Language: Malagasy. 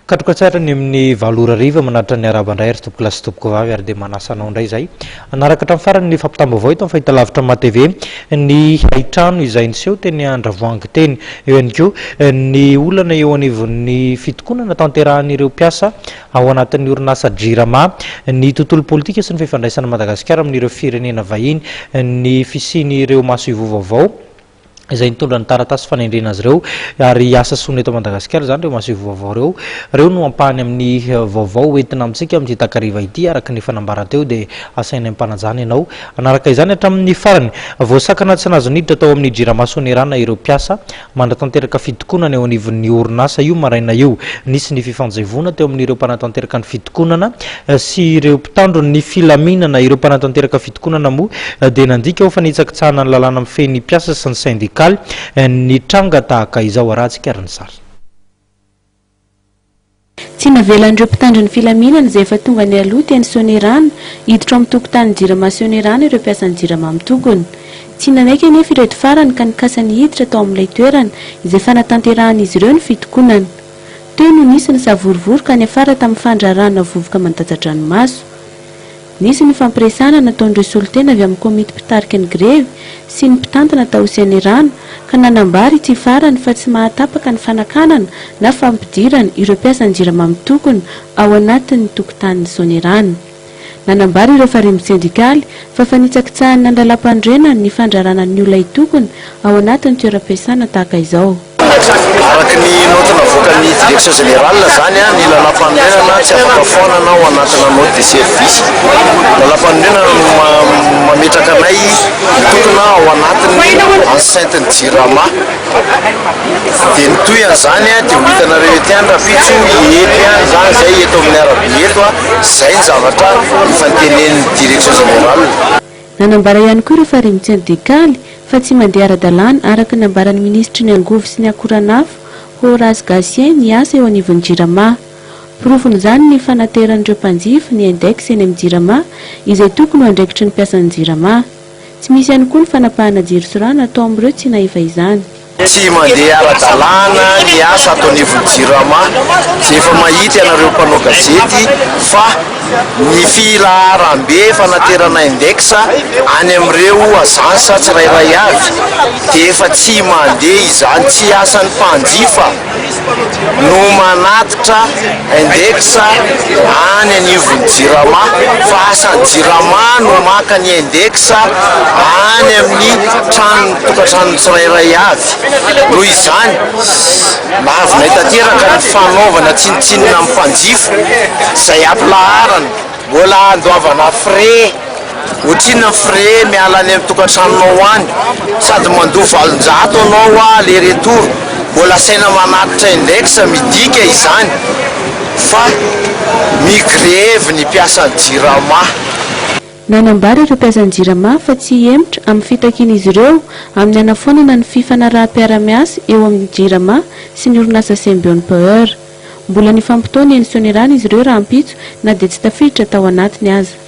Katroka tsara ny amin'ny valora riva manatra ny arabandray ary tompoko lasy tompoko vavy ary dia manasanao indray zay anaraka hatramin'ny farany ny fampitambavao ito amin'ny fahitalavitra matv ny haitrano izay niseho teny Andravoahangy teny eo ihany koa ny olana eo anivon'ny fitokonana tanterahan'ireo mpiasa ao anatin'ny orinasa Jirama ny tontolo politika sy ny fifandraisana Madagasikara amin'ireo firenena vahiny ny fisian'ireo maso ivovaovao izay nitondra ny taratasy fanendrena azy ireo ary asa sony eto Madagasikara zany reo maso ivovaovao reo no ampahany amin'ny vaovao entina amintsika amin'ny takariva ity araka ny fanambarana teo dia asaina ampanajana ianao anaraka izany hatramin'ny farany voasakana tsy nazo niditra tao amin'ny Jirama Sonerana ireo mpiasa mandatanteraka fitokonana eo anivon'ny orinasa io maraina io nisy ny fifanjaivona teo amin'ireo mpanatanteraka ny fitokonana sy ireo mpitandro ny filaminana ireo mpanatanteraka fitokonana moa dia nandika ao fa nitsakitsahana ny lalàna mifehy mpiasa sy ny syndicat ny tranga tahaka izao arahantsika ary ny sary tsy navelan'ireo mpitandro ny filaminana izay efa tonga ny aloha teny Sonerana hiditra amin'ny tokotany Jirama Sonerana ireo mpiasan'ny Jirama mitokona tsy nanaiky anefa ireto farany ka nikasany hiditra tao amin'ilay toerana izay fanatanteran'izy ireo ny fitokonana teo no nisy ny savorivory ka ny afara tamin'ny fandrarana vovoka mandajan-dranomaso nisy ny fampiresana nataon'ireo solitena avy amin'ny komity mpitarika ny grevy sy ny mpitantana tao Sonerana ka nanambary tsy farany fa tsy mahatapaka ny fanakanana na fampidirana ireo mpiasan'ny Jirama mitokona ao anatin'ny tokotanin'ny Sonerana. Nanambary ireo farimy sindikaly fa fanitsakitsahana ny lalam-pandrenana ny fandrarana ny olona itokona ao anatin'ny toeram-piasana tahaka izao. Araka ny nota navoakan'ny direction générale zany ny lalam-pandrenana tsy afaka foanana ao anatina note de service. Lalam-pandrenana mametraka anay mitokona ao anatin'ny enceinte ny Jirama dia nitoy an'izany dia ho hitanareo ety andrapitso ety zany zay eto amin'ny arabe eto zay ny zavatra ifantenen'ny direction générale. Nanambara ihany koa ireo farimy sindikaly fa tsy mandeha ara-dalàna araka ny ambaran'ny ministry ny angovo sy ny akoranafo Horace Gassien ny asa eo anivon'ny Jirama. Porofony zany ny fanateran'ireo mpanjifa ny index eny amin'ny Jirama izay tokony ho andraikitry ny mpiasan'ny Jirama. Tsy misy ihany koa ny fanapahana jiro sy rano atao amin'ireo tsy nahaifa izany. Tsy mandeha ara-dalàna ny asa atao anivon'ny Jirama izay efa mahita ianareo mpanao gazety fa ny filaharam-be fanaterana index any amin'ireo azansa tsirairay avy dia efa tsy mandeha izany tsy asan'ny mpanjifa no manatitra index any anivon'ny Jirama fa asan'ny Jirama no maka ny index any amin'ny tokantrano tsirairay avy. Noho izany mahavina tanteraka ny fanaovana tsinotsinona amin'ny mpanjifa izay ampilaharana mbola andoavana frais ohatrinona frais miala any amin'ny tokantranonao any sady mandoa valonjato anao aller retour mbola saina manatitra index midika izany fa migrevy ny mpiasan'ny Jirama. Nanambara ireo mpiasan'ny Jirama fa tsy hemitra amin'ny fitakian'izy ireo amin'ny anafonana ny fifanaraha-piara-miasa eo amin'ny Jirama sy ny orinasa Symbion Power. Mbola ny fampitoany eny Sonerana izy ireo raha ampitso na dia tsy tafiditra tao anatiny aza.